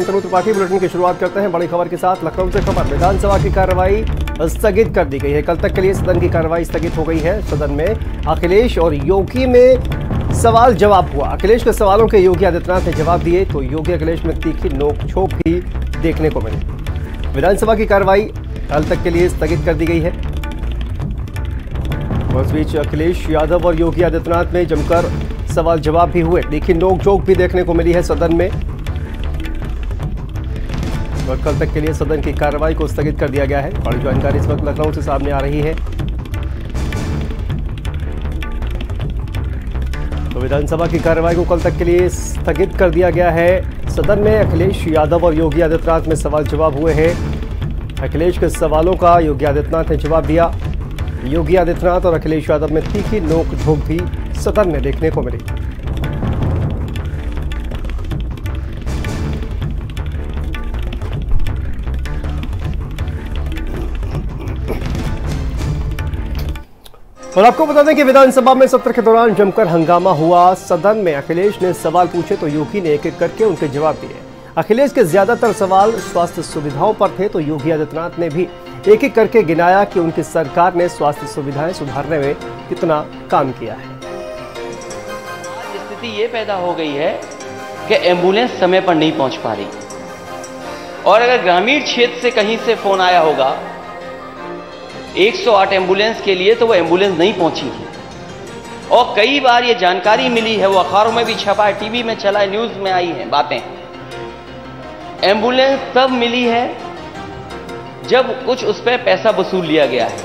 तनु Tripathi bulletin की शुरुआत करते हैं बड़ी खबर के साथ। लखनऊ से खबर, विधानसभा की कार्रवाई स्थगित कर दी गई है। कल तक के लिए सदन की कार्रवाई स्थगित हो गई है। सदन में अखिलेश और योगी में सवाल जवाब हुआ। अखिलेश के सवालों के योगी आदित्यनाथ ने जवाब दिए तो योगी अखिलेश में तीखी नोकझोंक भी देखने को मिली। विधानसभा की कार्रवाई कल तक के लिए स्थगित कर दी गई है। उस बीच अखिलेश यादव और योगी आदित्यनाथ में जमकर सवाल जवाब भी हुए। तीखी नोकझोंक भी देखने को मिली है सदन में। और कल तक के लिए सदन की कार्रवाई को स्थगित कर दिया गया है। बड़ी जानकारी इस वक्त लखनऊ से सामने आ रही है। तो विधानसभा की कार्रवाई को कल तक के लिए स्थगित कर दिया गया है। सदन में अखिलेश यादव और योगी आदित्यनाथ में सवाल जवाब हुए हैं। अखिलेश के सवालों का योगी आदित्यनाथ ने जवाब दिया। योगी आदित्यनाथ और अखिलेश यादव में तीखी नोकझोंक भी सदन में देखने को मिली। और आपको बता दें कि विधानसभा में सत्र के दौरान जमकर हंगामा हुआ। सदन में अखिलेश ने सवाल पूछे तो योगी ने एक एक करके उनके जवाब दिए। अखिलेश के ज्यादातर सवाल स्वास्थ्य सुविधाओं पर थे तो योगी आदित्यनाथ ने भी एक एक करके गिनाया कि उनकी सरकार ने स्वास्थ्य सुविधाएं सुधारने में कितना काम किया है। आज स्थिति ये पैदा हो गई है कि एम्बुलेंस समय पर नहीं पहुंच पा रही, और अगर ग्रामीण क्षेत्र से कहीं से फोन आया होगा 108 एम्बुलेंस के लिए तो वो एम्बुलेंस नहीं पहुंची थी। और कई बार ये जानकारी मिली है, वो अखबारों में भी छपा है, टीवी में चला है, न्यूज में आई है बातें। एम्बुलेंस तब मिली है जब कुछ उस पर पैसा वसूल लिया गया है,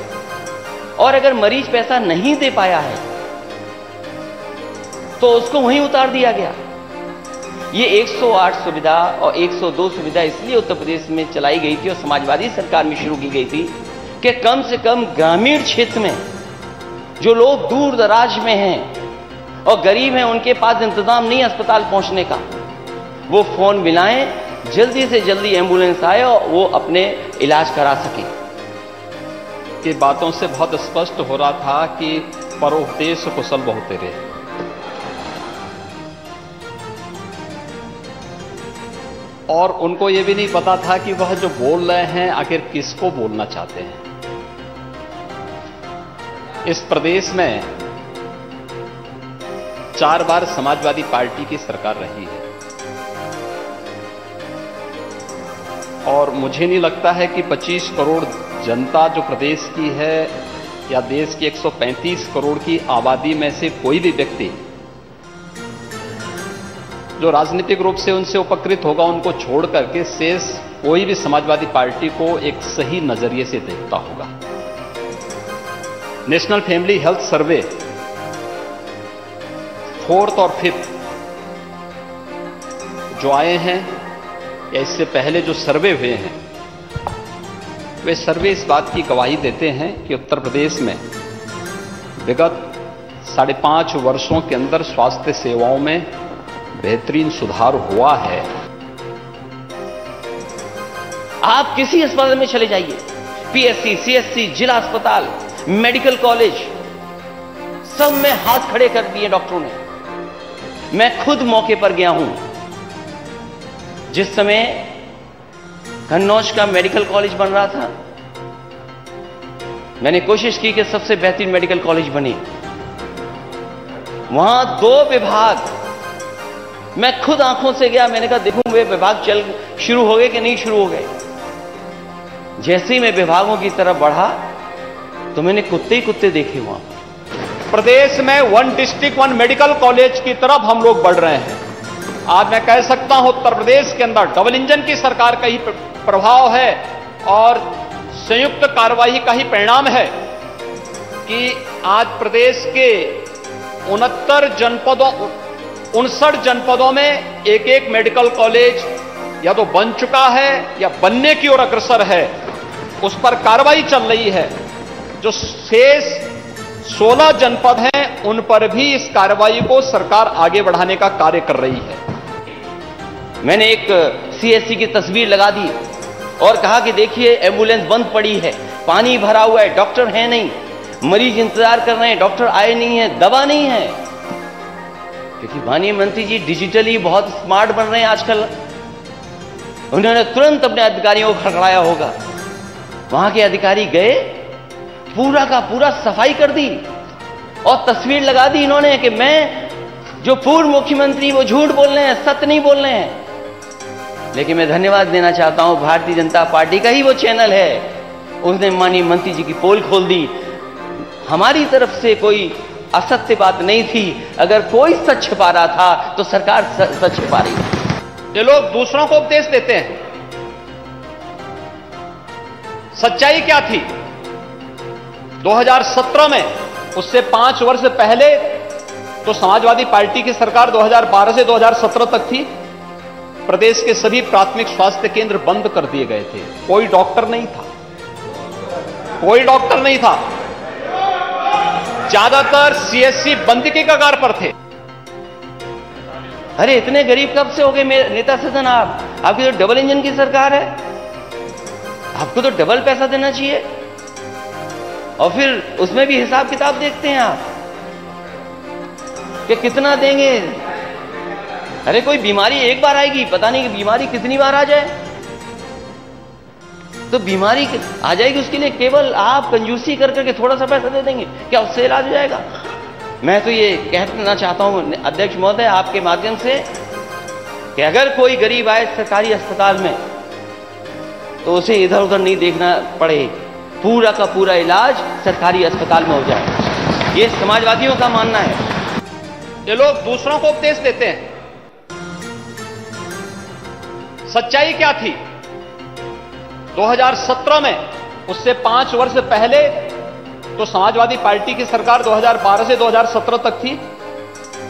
और अगर मरीज पैसा नहीं दे पाया है तो उसको वहीं उतार दिया गया। ये 108 सुविधा और 102 सुविधा इसलिए उत्तर प्रदेश में चलाई गई थी और समाजवादी सरकार में शुरू की गई थी कि कम से कम ग्रामीण क्षेत्र में जो लोग दूर दराज में हैं और गरीब हैं, उनके पास इंतजाम नहीं अस्पताल पहुंचने का, वो फोन मिलाएं, जल्दी से जल्दी एम्बुलेंस आए और वो अपने इलाज करा सकें। की बातों से बहुत स्पष्ट हो रहा था कि परोपदेश कुशल बहुत तेरे, और उनको ये भी नहीं पता था कि वह जो बोल रहे हैं आखिर किसको बोलना चाहते हैं। इस प्रदेश में 4 बार समाजवादी पार्टी की सरकार रही है, और मुझे नहीं लगता है कि 25 करोड़ जनता जो प्रदेश की है या देश की 135 करोड़ की आबादी में से कोई भी व्यक्ति जो राजनीतिक रूप से उनसे उपकृत होगा, उनको छोड़ करके शेष कोई भी समाजवादी पार्टी को एक सही नजरिए से देखता होगा। National family health survey 4th और 5th जो आए हैं या इससे पहले जो सर्वे हुए हैं, वे सर्वे इस बात की गवाही देते हैं कि उत्तर प्रदेश में विगत 5.5 वर्षों के अंदर स्वास्थ्य सेवाओं में बेहतरीन सुधार हुआ है। आप किसी अस्पताल में चले जाइए, पीएससी, सीएससी, जिला अस्पताल, मेडिकल कॉलेज, सब में हाथ खड़े कर दिए डॉक्टरों ने। मैं खुद मौके पर गया हूं जिस समय कन्नौज का मेडिकल कॉलेज बन रहा था। मैंने कोशिश की कि सबसे बेहतरीन मेडिकल कॉलेज बने। वहां 2 विभाग, मैं खुद आंखों से गया, मैंने कहा देखूं वे विभाग शुरू हो गए कि नहीं शुरू हो गए। जैसे ही मैं विभागों की तरफ बढ़ा तो मैंने कुत्ते ही कुत्ते देखे वहां। प्रदेश में 1 डिस्ट्रिक्ट 1 मेडिकल कॉलेज की तरफ हम लोग बढ़ रहे हैं। आज मैं कह सकता हूं उत्तर प्रदेश के अंदर डबल इंजन की सरकार का ही प्रभाव है और संयुक्त कार्यवाही का ही परिणाम है कि आज प्रदेश के 59 जनपदों में एक मेडिकल कॉलेज या तो बन चुका है या बनने की ओर अग्रसर है, उस पर कार्रवाई चल रही है। जो शेष 16 जनपद हैं उन पर भी इस कार्रवाई को सरकार आगे बढ़ाने का कार्य कर रही है। मैंने एक सीएससी की तस्वीर लगा दी और कहा कि देखिए एम्बुलेंस बंद पड़ी है, पानी भरा हुआ है, डॉक्टर है नहीं, मरीज इंतजार कर रहे हैं, डॉक्टर आए नहीं है, दवा नहीं है। क्योंकि माननीय मंत्री जी डिजिटली बहुत स्मार्ट बन रहे हैं आजकल। उन्होंने तुरंत अपने अधिकारियों को खड़खड़ाया होगा। वहां के अधिकारी गए, पूरा का पूरा सफाई कर दी और तस्वीर लगा दी इन्होंने कि मैं जो पूर्व मुख्यमंत्री वो झूठ बोल रहे हैं, सत्य नहीं बोल रहे हैं। लेकिन मैं धन्यवाद देना चाहता हूं, भारतीय जनता पार्टी का ही वो चैनल है, उसने माननीय मंत्री जी की पोल खोल दी। हमारी तरफ से कोई असत्य बात नहीं थी। अगर कोई सच छिपा रहा था तो सरकार सच छिपा रही है। ये लोग दूसरों को उपदेश देते हैं। सच्चाई क्या थी 2017 में? उससे 5 वर्ष पहले तो समाजवादी पार्टी की सरकार 2012 से 2017 तक थी। प्रदेश के सभी प्राथमिक स्वास्थ्य केंद्र बंद कर दिए गए थे। कोई डॉक्टर नहीं था, कोई डॉक्टर नहीं था। ज्यादातर सीएससी बंद के कगार पर थे। अरे इतने गरीब कब से हो गए नेता सदन आप? आपकी तो डबल इंजन की सरकार है, आपको तो डबल पैसा देना चाहिए। और फिर उसमें भी हिसाब किताब देखते हैं आप कि कितना देंगे। अरे कोई बीमारी एक बार आएगी, पता नहीं कि बीमारी कितनी बार आ जाए। तो बीमारी आ जाएगी, उसके लिए केवल आप कंजूसी कर करके थोड़ा सा पैसा दे देंगे, क्या उससे इलाज हो जाएगा? मैं तो ये कहना चाहता हूं अध्यक्ष महोदय आपके माध्यम से कि अगर कोई गरीब आए सरकारी अस्पताल में तो उसे इधर उधर नहीं देखना पड़े, पूरा का पूरा इलाज सरकारी अस्पताल में हो जाए। ये समाजवादियों का मानना है। ये लोग दूसरों को उपदेश देते हैं। सच्चाई क्या थी 2017 में? उससे 5 वर्ष पहले तो समाजवादी पार्टी की सरकार 2012 से 2017 तक थी।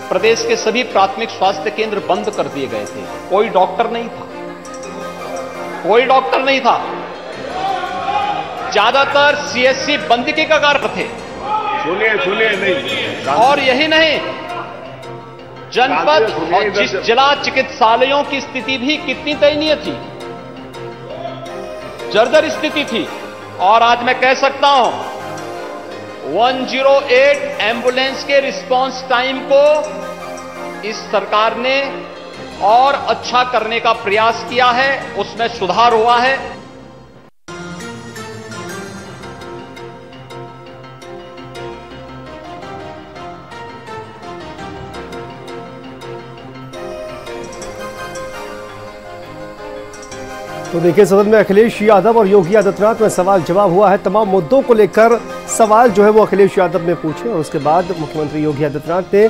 प्रदेश के सभी प्राथमिक स्वास्थ्य केंद्र बंद कर दिए गए थे। कोई डॉक्टर नहीं था, कोई डॉक्टर नहीं था। ज्यादातर सीएससी बंद के कगार पर थे। सुनिए नहीं। और यही नहीं, जनपद और जिला चिकित्सालयों की स्थिति भी कितनी दयनीय थी, जर्जर स्थिति थी। और आज मैं कह सकता हूं 108 एम्बुलेंस के रिस्पांस टाइम को इस सरकार ने और अच्छा करने का प्रयास किया है, उसमें सुधार हुआ है। तो देखिए, सदन में अखिलेश यादव और योगी आदित्यनाथ में सवाल जवाब हुआ है। तमाम मुद्दों को लेकर सवाल जो है वो अखिलेश यादव ने पूछे और उसके बाद मुख्यमंत्री योगी आदित्यनाथ ने